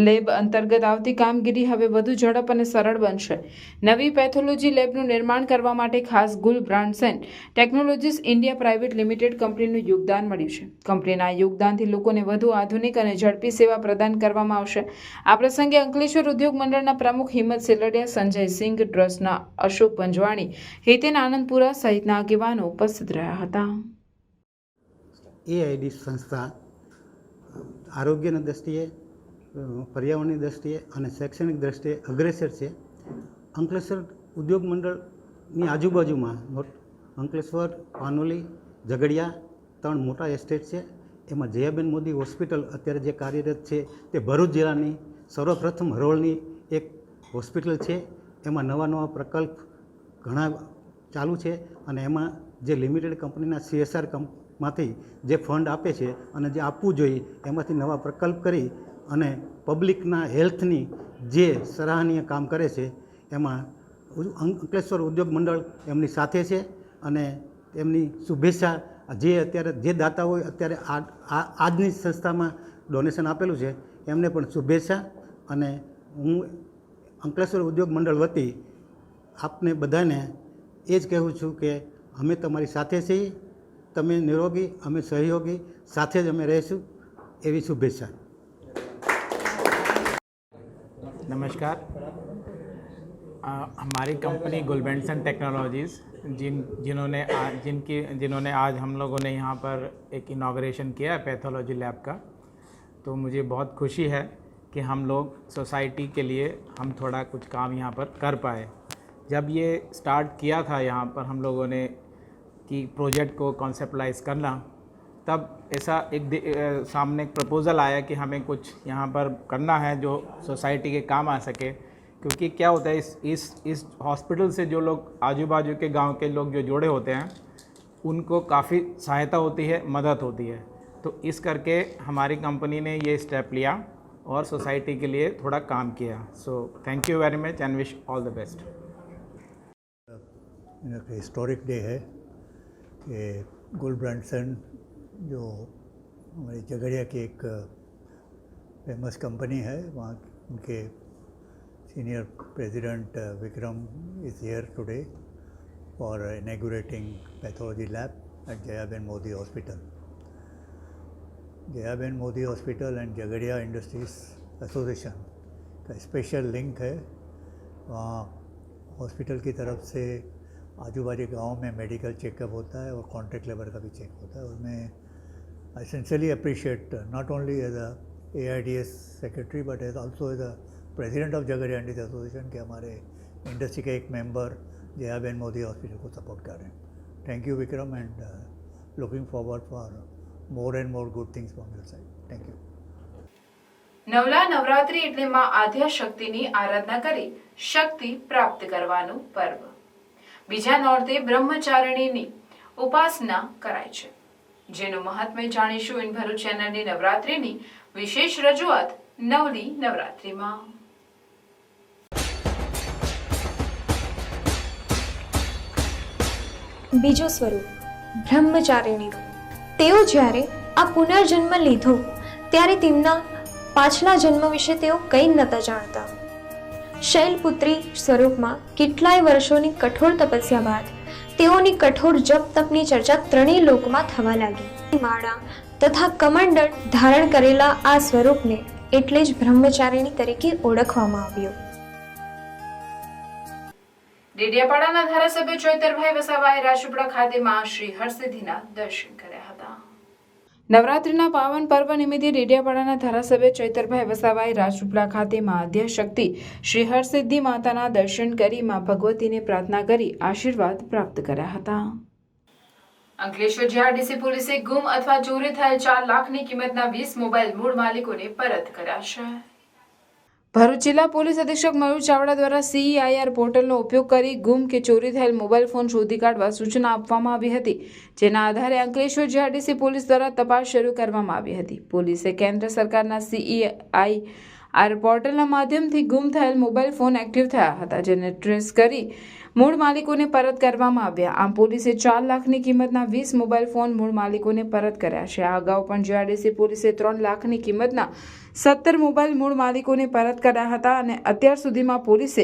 લેબ અંતર્ગત આવતી કામગીરી હવે વધુ ઝડપ અને સરળ બનશે. નવી પેથોલોજી લેબનું નિર્માણ કરવા માટે ખાસ Gul brands and technologies India private limited કંપનીનું યોગદાન મળ્યું છે. કંપનીના યોગદાનથી લોકોને વધુ આધુનિક અને ઝડપી સેવા પ્રદાન કરવામાં આવશે. આ પ્રસંગે અંકલેશ્વર ઉદ્યોગ મંડળના પ્રમુખ હિંમત સેલડિયા, સંજય સિંઘ, ટ્રસ્ટના અશોક પંજવાણી, હિતેન આનંદપુરા સહિતના આગેવાનો ઉપસ્થિત રહ્યા હતા. એઆઈડી સંસ્થા આરોગ્યની દ્રષ્ટિએ, પર્યાવરણની દ્રષ્ટિએ અને શૈક્ષણિક દ્રષ્ટિએ અગ્રેસર છે. અંકલેશ્વર ઉદ્યોગ મંડળની આજુબાજુમાં અંકલેશ્વર, પાનોલી, ઝઘડિયા 3 મોટા એસ્ટેટ છે. એમાં જયાબેન મોદી હોસ્પિટલ અત્યારે જે કાર્યરત છે તે ભરૂચ જિલ્લાની સર્વપ્રથમ હરોળની એક હોસ્પિટલ છે. એમાં નવા નવા પ્રકલ્પ ઘણા ચાલુ છે અને એમાં જે લિમિટેડ કંપનીના CSR માંથી જે ફંડ આપે છે અને જે આપવું જોઈએ એમાંથી નવા પ્રકલ્પ કરી અને પબ્લિકના હેલ્થની જે સરાહનીય કામ કરે છે એમાં અંકલેશ્વર ઉદ્યોગ મંડળ એમની સાથે છે અને એમની શુભેચ્છા જે અત્યારે જે દાતા હોય અત્યારે આજની સંસ્થામાં ડોનેશન આપેલું છે એમને પણ શુભેચ્છા. અને હું અંકલેશ્વર ઉદ્યોગ મંડળ વતી આપને બધાને એ જ કહેવું છું કે અમે તમારી સાથે છીએ, તમે નિરોગી, અમે સહયોગી, સાથે જ અમે રહીશું, એવી શુભેચ્છા. नमस्कार. हमारी कंपनी गुलब्रांड्स एंड टेक्नोलॉजीज़ जिन्होंने आज हम लोगों ने यहाँ पर एक इनॉग्रेशन किया है पैथोलॉजी लैब का, तो मुझे बहुत खुशी है कि हम लोग सोसाइटी के लिए हम थोड़ा कुछ काम यहाँ पर कर पाए। जब ये स्टार्ट किया था यहाँ पर हम लोगों ने कि प्रोजेक्ट को कॉन्सेप्टलाइज करना, तब ऐसा सामने एक प्रपोज़ल आया कि हमें कुछ यहाँ पर करना है जो सोसाइटी के काम आ सके। क्योंकि क्या होता है इस हॉस्पिटल से जो लोग आजू बाजू के गांव के लोग जो जुड़े होते हैं उनको काफ़ी सहायता होती है, मदद होती है। तो इस करके हमारी कंपनी ने ये स्टेप लिया और सोसाइटी के लिए थोड़ा काम किया। So thank you very much and wish all the best. Historic day है कि गुलब्रांडसन जो हमारी झगड़िया की एक फेमस कंपनी है, वहाँ उनके senior president Vikram is here today for inaugurating pathology lab at Jayaben Modi hospital. Jayaben Modi hospital and Jhagadia industries association का स्पेशल लिंक है। वहाँ हॉस्पिटल की तरफ से आजू बाजू गाँव में मेडिकल चेकअप होता है और कॉन्ट्रैक्ट लेबर का भी चेक होता है। उसमें I sincerely appreciate not only as a AIDS secretary but as also as a president of Jhagadia industries association के हमारे इंडस्ट्री के एक मेंबर जयाबेन मोदी हॉस्पिटल को सपोर्ट कर रहे हैं। Thank you Vikram and looking forward for more and more good things from your side. Thank you. નવલા નવરાત્રી એટલે માં આદ્ય શક્તિની આરાધના કરી શક્તિ પ્રાપ્ત કરવાનું પર્વ. બીજા નોરતે બ્રહ્મચારિણીની ઉપાસના કરાય છે, જેનું મહાત્મ્ય જાણીશું ઇન ભરૂચ ચેનલની નવરાત્રીની વિશેષ રજૂઆત નવલી નવરાત્રીમાં. બીજું સ્વરૂપ બ્રહ્મચારિણીનું. તેઓ જ્યારે આ પુનર્જન્મ લીધો ત્યારે તેમના પાછલા જન્મ વિશે તેઓ કંઈ નહોતા જાણતા. શૈલપુત્રી સ્વરૂપમાં કેટલાય વર્ષોની કઠોર તપસ્યા બાદ તેઓની કઠોર જપ તપની ચર્ચા ત્રણેય લોકમાં થવા લાગી. માળા તથા કમંડળ ધારણ કરેલા આ સ્વરૂપને એટલે જ બ્રહ્મચારિણી તરીકે ઓળખવામાં આવ્યું. ડેડિયાપાડાના ધારાસભ્ય ચૈતરભાઈ વસાવાએ રાજપીપળા ખાતે માં શ્રી હરસિદ્ધિના દર્શન કર્યા હતા. નવરાત્રીના પાવન પર્વ નિમિત્તે ડેડિયાપાડાના ધારાસભ્ય ચૈતરભાઈ વસાવાએ રાજપીપળા ખાતે માં આદ્યશક્તિ શ્રી હરસિદ્ધિ માતાના દર્શન કરી માં ભગવતીને પ્રાર્થના કરી આશીર્વાદ પ્રાપ્ત કર્યા હતા. અંકલેશ્વર જીઆરડીસી પોલીસે ગુમ અથવા ચોરી થયેલ 4 લાખની કિંમતના 20 મોબાઈલ મૂળ માલિકોને પરત કર્યા છે. ભરૂચ જિલ્લા પોલીસ અધિક્ષક મયુર ચાવડા દ્વારા CEIR પોર્ટલનો ઉપયોગ કરી ગુમ કે ચોરી થયેલ મોબાઈલ ફોન શોધી કાઢવા સૂચના આપવામાં આવી હતી, જેના આધારે અંકલેશ્વર જીઆરડીસી પોલીસ દ્વારા તપાસ શરૂ કરવામાં આવી હતી. પોલીસે કેન્દ્ર સરકારના CEIR પોર્ટલના માધ્યમથી ગુમ થયેલ મોબાઈલ ફોન એક્ટિવ થયા હતા, જેને ટ્રેસ કરી મૂળ માલિકોને પરત કરવામાં આવ્યા. આમ પોલીસે 4 લાખની કિંમતના 20 મોબાઈલ ફોન મૂળ માલિકોને પરત કર્યા છે. આ અગાઉ પણ જીઆરડીસી પોલીસે 3 લાખની કિંમતના 17 મોબાઈલ મૂળ માલિકોને પરત કર્યા હતા અને અત્યાર સુધીમાં પોલીસે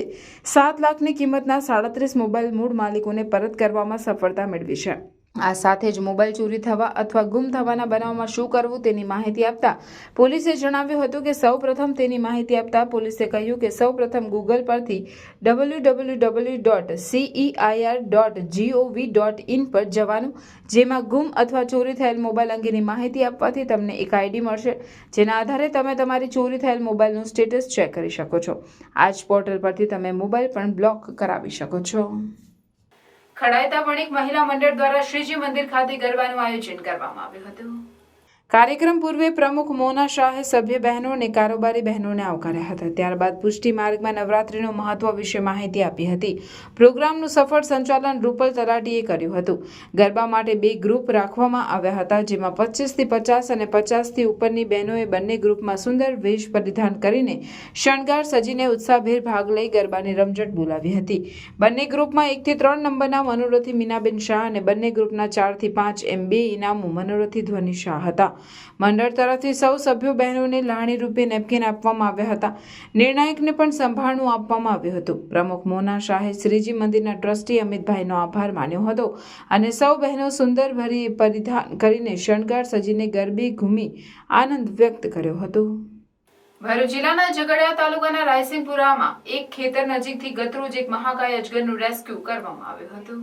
7 લાખની કિંમતના 37 મોબાઈલ મૂળ માલિકોને પરત કરવામાં સફળતા મેળવી છે. આ સાથે જ મોબાઈલ ચોરી થવા અથવા ગુમ થવાના બનાવમાં શું કરવું તેની માહિતી આપતા પોલીસે જણાવ્યું હતું કે સૌપ્રથમ તેની માહિતી આપતા પોલીસે કહ્યું કે સૌપ્રથમ ગૂગલ પરથી www.ceir.gov.in પર જવાનું, જેમાં ગુમ અથવા ચોરી થયેલ મોબાઈલ અંગેની માહિતી આપવાથી તમને એક ID મળશે, જેના આધારે તમે તમારી ચોરી થયેલ મોબાઈલનું સ્ટેટસ ચેક કરી શકો છો. આ જ પોર્ટલ પરથી તમે મોબાઈલ પણ બ્લોક કરાવી શકો છો. ખડાયતા વણિક મહિલા મંડળ દ્વારા શ્રીજી મંદિર ખાતે ગરબાનું આયોજન કરવામાં આવ્યું હતું. કાર્યક્રમ પૂર્વે પ્રમુખ મોના શાહે સભ્ય બહેનો અને કારોબારી બહેનોને આવકાર્યા હતા. ત્યારબાદ પુષ્ટિ માર્ગમાં નવરાત્રીનું મહત્વ વિશે માહિતી આપી હતી. પ્રોગ્રામનું સફળ સંચાલન રૂપલ તલાટીએ કર્યું હતું. ગરબા માટે 2 ગ્રુપ રાખવામાં આવ્યા હતા, જેમાં 25 થી 50 અને 50 થી ઉપરની બહેનોએ બંને ગ્રુપમાં સુંદર વેશ પરિધાન કરીને શણગાર સજીને ઉત્સાહભેર ભાગ લઈ ગરબાની રમઝટ બોલાવી હતી. બંને ગ્રુપમાં 1 થી 3 નંબરના મનોરથી મીનાબેન શાહ અને બંને ગ્રુપના 4 થી 5 એમ 2 ઇનામો મનોરથી ધ્વનિ શાહ હતા. મંડળ તરફથી સૌ સભ્યો બહેનોને લાણી રૂપે નેપકિન આપવામાં આવ્યા હતા. નિર્ણાયકને પણ સંભાળનું આપવામાં આવ્યું હતું. પ્રમુખ મોના શાહે શ્રીજી મંદિરના ટ્રસ્ટી અમિતભાઈનો આભાર માન્યો હતો અને સૌ બહેનો સુંદર ભરી પરિધાન કરીને શણગાર સજીને ગરબે ઘૂમી આનંદ વ્યક્ત કર્યો હતો. ભરૂચ જિલ્લાના ઝઘડિયા તાલુકાના રાયસિંગપુરામાં એક ખેતર નજીકથી ગતરોજ એક મહાકાય અજગરનું રેસ્ક્યુ કરવામાં આવ્યું હતું.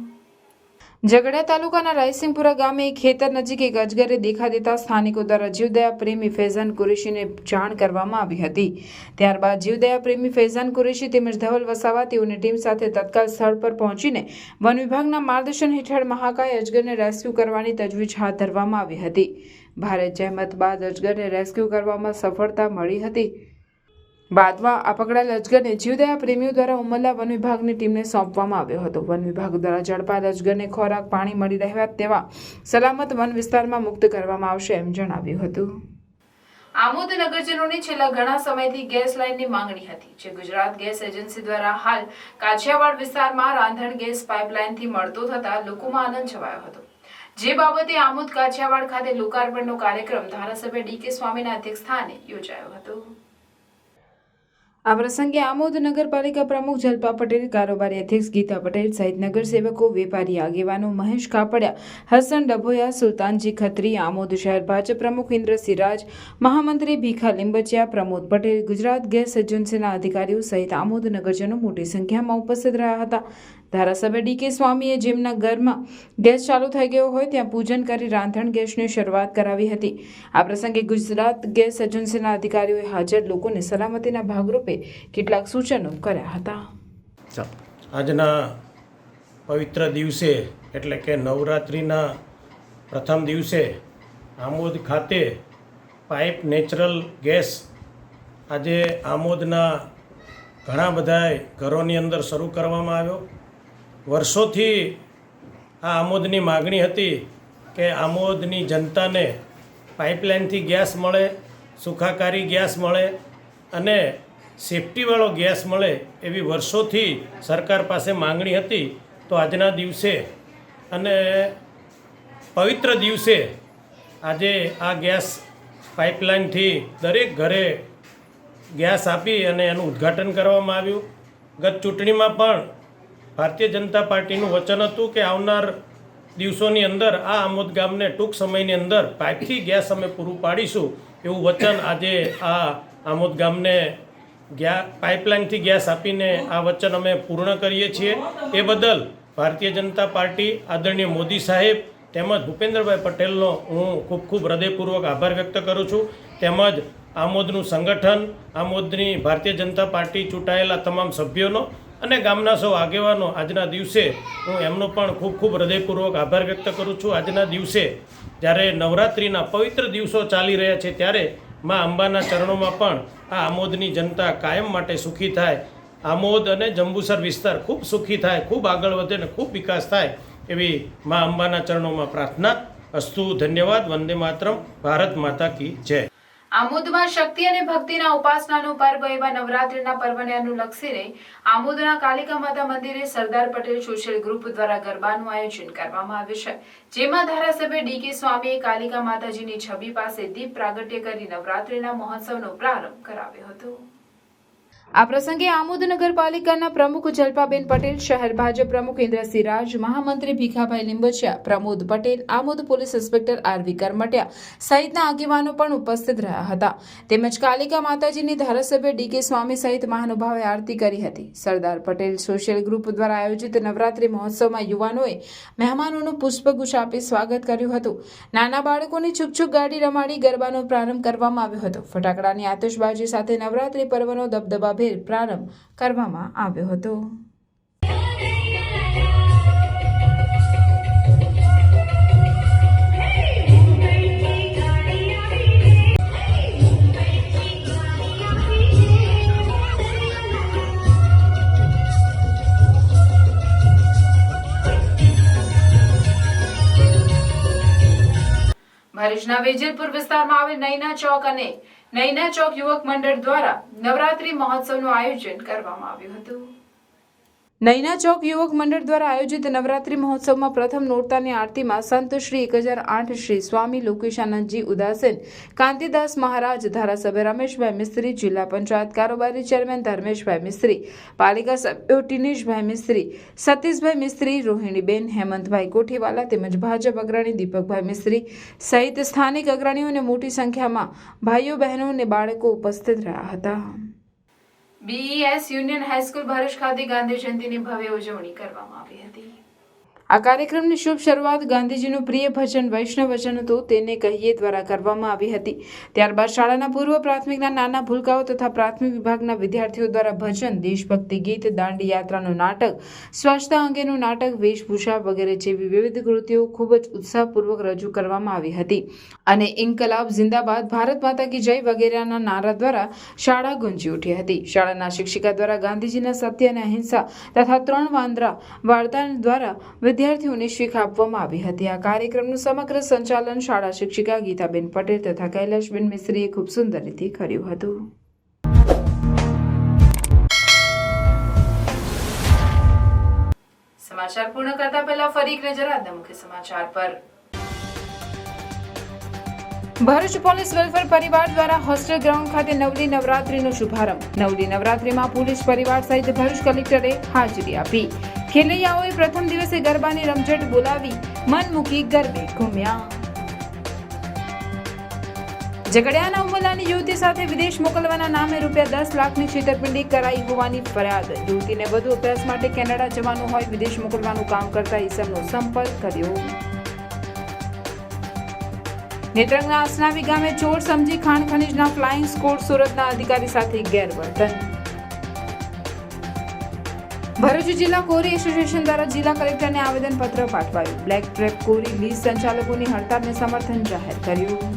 ઝઘડિયા તાલુકાના રાયસિંગપુરા ગામે એક ખેતર નજીક એક અજગરે દેખા દેતા સ્થાનિકો દ્વારા જીવદયા પ્રેમી ફૈઝાન કુરેશીને જાણ કરવામાં આવી હતી. ત્યારબાદ જીવદયા પ્રેમી ફૈઝાન કુરેશી તેમજ ધવલ વસાવા તેઓની ટીમ સાથે તત્કાલ સ્થળ પર પહોંચીને વન વિભાગના માર્ગદર્શન હેઠળ મહાકાય અજગરને રેસ્ક્યુ કરવાની તજવીજ હાથ ધરવામાં આવી હતી. ભારે જહેમત બાદ અજગરને રેસ્ક્યુ કરવામાં સફળતા મળી હતી. બાદમાં આ પકડાયેલ અજગરને જીવદયા પ્રેમીઓ દ્વારા ઉમરલા વન વિભાગની ટીમને સોંપવામાં આવ્યો હતો. વન વિભાગ દ્વારા ઝડપાયેલ અજગરને ખોરાક પાણી મળી રહ્યા તેવા સલામત વન વિસ્તારમાં મુક્ત કરવામાં આવશે એમ જણાવ્યું હતું. આમોદ નગરજનોની છેલ્લા ઘણા સમયથી ગેસ લાઇનની માંગણી હતી, જે ગુજરાત ગેસ એજન્સી દ્વારા હાલ કાછિયાવાડ વિસ્તારમાં રાંધણ ગેસ પાઇપલાઇનથી મળતો થતા લોકોમાં આનંદ છવાયો હતો. જે બાબતે આમોદ કાછિયાવાડ ખાતે લોકાર્પણનો કાર્યક્રમ ધારાસભ્ય ડી.કે. સ્વામીના અધ્યક્ષસ્થાને યોજાયો હતો. આ પ્રસંગે આમોદ નગરપાલિકા પ્રમુખ જલ્પા પટેલ, કારોબારી અધ્યક્ષ ગીતા પટેલ સહિત નગરસેવકો, વેપારી આગેવાનો મહેશ કાપડિયા, હસન ડભોયા, સુલતાનજી ખત્રી, આમોદ શહેર ભાજપ પ્રમુખ ઇન્દ્રસિંહ રાજ, મહામંત્રી ભીખા લીંબચિયા, પ્રમોદ પટેલ, ગુજરાત ગેસ એજન્સીના અધિકારીઓ સહિત આમોદ નગરજનો મોટી સંખ્યામાં ઉપસ્થિત રહ્યા હતા. ધારાસભ્ય ડી.કે. સ્વામીએ જેમના ઘરમાં ગેસ ચાલુ થઈ ગયો હોય ત્યાં પૂજન કરી રાંધણ ગેસની શરૂઆત કરાવી હતી. આ પ્રસંગે ગુજરાત ગેસ એજન્સીના અધિકારીઓએ હાજર લોકોને સલામતીના ભાગરૂપે કેટલાક સૂચનો કર્યા હતા. આજના પવિત્ર દિવસે એટલે કે નવરાત્રિના પ્રથમ દિવસે આમોદ ખાતે પાઇપ નેચરલ ગેસ આજે આમોદના ઘણા બધા ઘરોની અંદર શરૂ કરવામાં આવ્યો. વર્ષોથી આ આમોદની માગણી હતી કે આમોદની જનતાને પાઇપલાઇનથી ગેસ મળે, સુખાકારી ગેસ મળે અને સેફટીવાળો ગેસ મળે એવી વર્ષોથી સરકાર પાસે માગણી હતી. તો આજના દિવસે અને પવિત્ર દિવસે આજે આ ગેસ પાઇપલાઇનથી દરેક ઘરે ગેસ આપી અને એનું ઉદ્ઘાટન કરવામાં આવ્યું. ગત ચૂંટણીમાં પણ ભારતીય જનતા પાર્ટીનું વચન હતું કે આવનાર દિવસોની અંદર આ આમોદ ગામને ટૂંક સમયની અંદર પાઇપથી ગેસ અમે પૂરું પાડીશું એવું વચન આજે આ આમોદ ગામને પાઇપલાઇનથી ગેસ આપીને આ વચન અમે પૂર્ણ કરીએ છીએ. એ બદલ ભારતીય જનતા પાર્ટી, આદરણીય મોદી સાહેબ તેમજ ભૂપેન્દ્રભાઈ પટેલનો હું ખૂબ ખૂબ હૃદયપૂર્વક આભાર વ્યક્ત કરું છું. તેમજ આમોદનું સંગઠન, આમોદની ભારતીય જનતા પાર્ટી ચૂંટાયેલા તમામ સભ્યોનો અને ગામના સૌ આગેવાનો આજના દિવસે હું એમનો પણ ખૂબ ખૂબ હૃદયપૂર્વક આભાર વ્યક્ત કરું છું. આજના દિવસે જ્યારે નવરાત્રિના પવિત્ર દિવસો ચાલી રહ્યા છે ત્યારે મા અંબાના ચરણોમાં પણ આ આમોદની જનતા કાયમ માટે સુખી થાય, આમોદ અને જંબુસર વિસ્તાર ખૂબ સુખી થાય, ખૂબ આગળ વધે અને ખૂબ વિકાસ થાય એવી મા અંબાના ચરણોમાં પ્રાર્થના. અસ્તુ. ધન્યવાદ. વંદે માતરમ. ભારત માતા કી જય. આમોદમાં શક્તિ અને ભક્તિના ઉપાસનાનો પર્વ એવા નવરાત્રિના પર્વને અનુલક્ષીને આમોદના કાલિકા માતા મંદિરે સરદાર પટેલ સોશિયલ ગ્રુપ દ્વારા ગરબાનું આયોજન કરવામાં આવ્યું છે, જેમાં ધારાસભ્ય ડી.કે. સ્વામીએ કાલિકા માતાજીની છબી પાસે દીપ પ્રાગટ્ય કરી નવરાત્રિના મહોત્સવનો પ્રારંભ કરાવ્યો હતો. આ પ્રસંગે આમોદ નગરપાલિકાના પ્રમુખ જલ્પાબેન પટેલ, શહેર ભાજપ પ્રમુખ ઇન્દ્રસિંહ રાજ, મહામંત્રી ભીખાભાઈ લીંબચિયા, પ્રમોદ પટેલ, આમોદ પોલીસ ઇન્સ્પેક્ટર આર.વી. કરમટિયા સહિતના આગેવાનો પણ ઉપસ્થિત રહ્યા હતા. તેમજ કાલિકા માતાજીની ધારાસભ્ય ડી.કે. સ્વામી સહિત મહાનુભાવે આરતી કરી હતી. સરદાર પટેલ સોશિયલ ગ્રુપ દ્વારા આયોજિત નવરાત્રી મહોત્સવમાં યુવાનોએ મહેમાનોનું પુષ્પગુચ્છ આપી સ્વાગત કર્યું હતું. નાના બાળકોની છુકછુક ગાડી રમાડી ગરબાનો પ્રારંભ કરવામાં આવ્યો હતો. ફટાકડાની આતશબાજી સાથે નવરાત્રી પર્વનો દબદબા પ્રારંભ કરવામાં આવ્યો હતો. ભરૂચના વેજલપુર વિસ્તારમાં આવેલ નૈના ચોક અને નૈના ચોક યુવક મંડળ દ્વારા નવરાત્રી મહોત્સવનું આયોજન કરવામાં આવ્યું હતું. નૈના ચોક યુવક મંડળ દ્વારા આયોજિત નવરાત્રી મહોત્સવમાં પ્રથમ નોરતાની આરતીમાં સંત શ્રી 1008 શ્રી સ્વામી લોકેશાનંદજી ઉદાસીન, કાંતિદાસ મહારાજ, ધારાસભ્ય રમેશભાઈ મિસ્ત્રી, જિલ્લા પંચાયત કારોબારી ચેરમેન ધર્મેશભાઈ મિસ્ત્રી, પાલિકા સભ્યો ટીનેશભાઈ મિસ્ત્રી, સતીશભાઈ મિસ્ત્રી, રોહિણીબેન, હેમંતભાઈ કોઠીવાલા તેમજ ભાજપ અગ્રણી દીપકભાઈ મિસ્ત્રી સહિત સ્થાનિક અગ્રણીઓ અને મોટી સંખ્યામાં ભાઈઓ બહેનો અને બાળકો ઉપસ્થિત રહ્યા હતા. BES યુનિયન હાઈસ્કૂલ ભરૂચ ખાતે ગાંધી જયંતિની ભવ્ય ઉજવણી કરવામાં આવી હતી. આ કાર્યક્રમની શુભ શરૂઆત ગાંધીજીનું પ્રિય ભજન વૈષ્ણવ વચન હતું તેને કહીએ દ્વારા કરવામાં આવી હતી. ત્યારબાદ શાળાના પૂર્વ પ્રાથમિકના નાના ભૂલકાઓ તથા પ્રાથમિક વિભાગના વિદ્યાર્થીઓ દ્વારા ભજન, દેશભક્તિ ગીત, દાંડી યાત્રાનું નાટક, સ્વચ્છતા અંગેનું નાટક, વેશભૂષા વગેરે જેવી વિવિધ કૃતિઓ ખૂબ જ ઉત્સાહપૂર્વક રજૂ કરવામાં આવી હતી અને ઇન્કલાબ જિંદાબાદ, ભારત માતા કી જય વગેરેના નારા દ્વારા શાળા ગુંજી ઉઠી હતી. શાળાના શિક્ષિકા દ્વારા ગાંધીજીના સત્ય અને અહિંસા તથા 3 વાંદરા વાર્તા દ્વારા વિદ્યાર્થીઓને શીખ આપવામાં આવી હતી. આ કાર્યક્રમનું સમગ્ર સંચાલન શાળા શિક્ષિકા ગીતાબેન પટેલ તથા કૈલાશબેન મિસ્ત્રીએ ખૂબ સુંદર રીતે કર્યું હતું. સમાચાર પૂર્ણ કરતા પહેલા ફરી એક નજર આજના મુખ્ય સમાચાર પર. ભરૂચ પોલીસ વેલફેર પરિવાર દ્વારા હોસ્ટેલ ગ્રાઉન્ડ ખાતે નવલી નવરાત્રીનો શુભારંભ. નવલી નવરાત્રીમાં પોલીસ પરિવાર સહિત ભરૂચ કલેક્ટરે હાજરી આપી. ખેલૈયાઓએ પ્રથમ દિવસે ગરબાની રમઝટ બોલાવી મન મૂકી ગરબે ઘૂમ્યા. ઝઘડિયાના ઉમલાની યુવતી સાથે વિદેશ મોકલવાના નામે ₹10 લાખની છેતરપિંડી કરાઈ હોવાની ફરિયાદ. યુવતીને વધુ અભ્યાસ માટે કેનેડા જવાનું હોય વિદેશ મોકલવાનું કામ કરતા ઈસમનો સંપર્ક કર્યો. નેત્રંગના આસનાવી ગામે ચોર સમજી ખાણ ખનીજના ફ્લાઇંગ સ્કોડ સુરતના અધિકારી સાથે ગેરવર્તન. ભરૂચ જિલ્લા કોરી એસોસિએશન દ્વારા જિલ્લા કલેક્ટરને આવેદનપત્ર પાઠવાયું. બ્લેક ટ્રેપ કોરી લીઝ સંચાલકોની હડતાલને સમર્થન જાહેર કર્યું.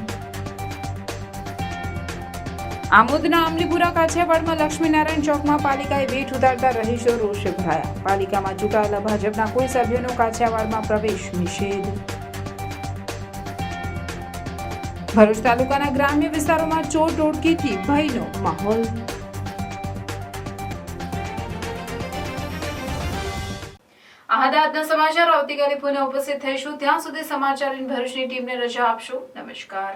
આમોદના અમલીપુરા કાછિયાવાડમાં લક્ષ્મીનારાયણ ચોકમાં પાલિકાએ વેઠ ઉતારતા રહીશો રોષે ભરાયા. પાલિકામાં ચૂંટાયેલા ભાજપના કોઈ સભ્યોનો કાછિયાવાડમાં પ્રવેશ નિષેધ. ભરૂચ તાલુકાના ગ્રામ્ય વિસ્તારોમાં ચોર ટોળકીથી ભયનો માહોલ. આ હતા આજના સમાચાર. આવતીકાલે પુનઃ ઉપસ્થિત થઈશું. ત્યાં સુધી સમાચાર ભરૂચની ટીમને રજા આપશો. નમસ્કાર.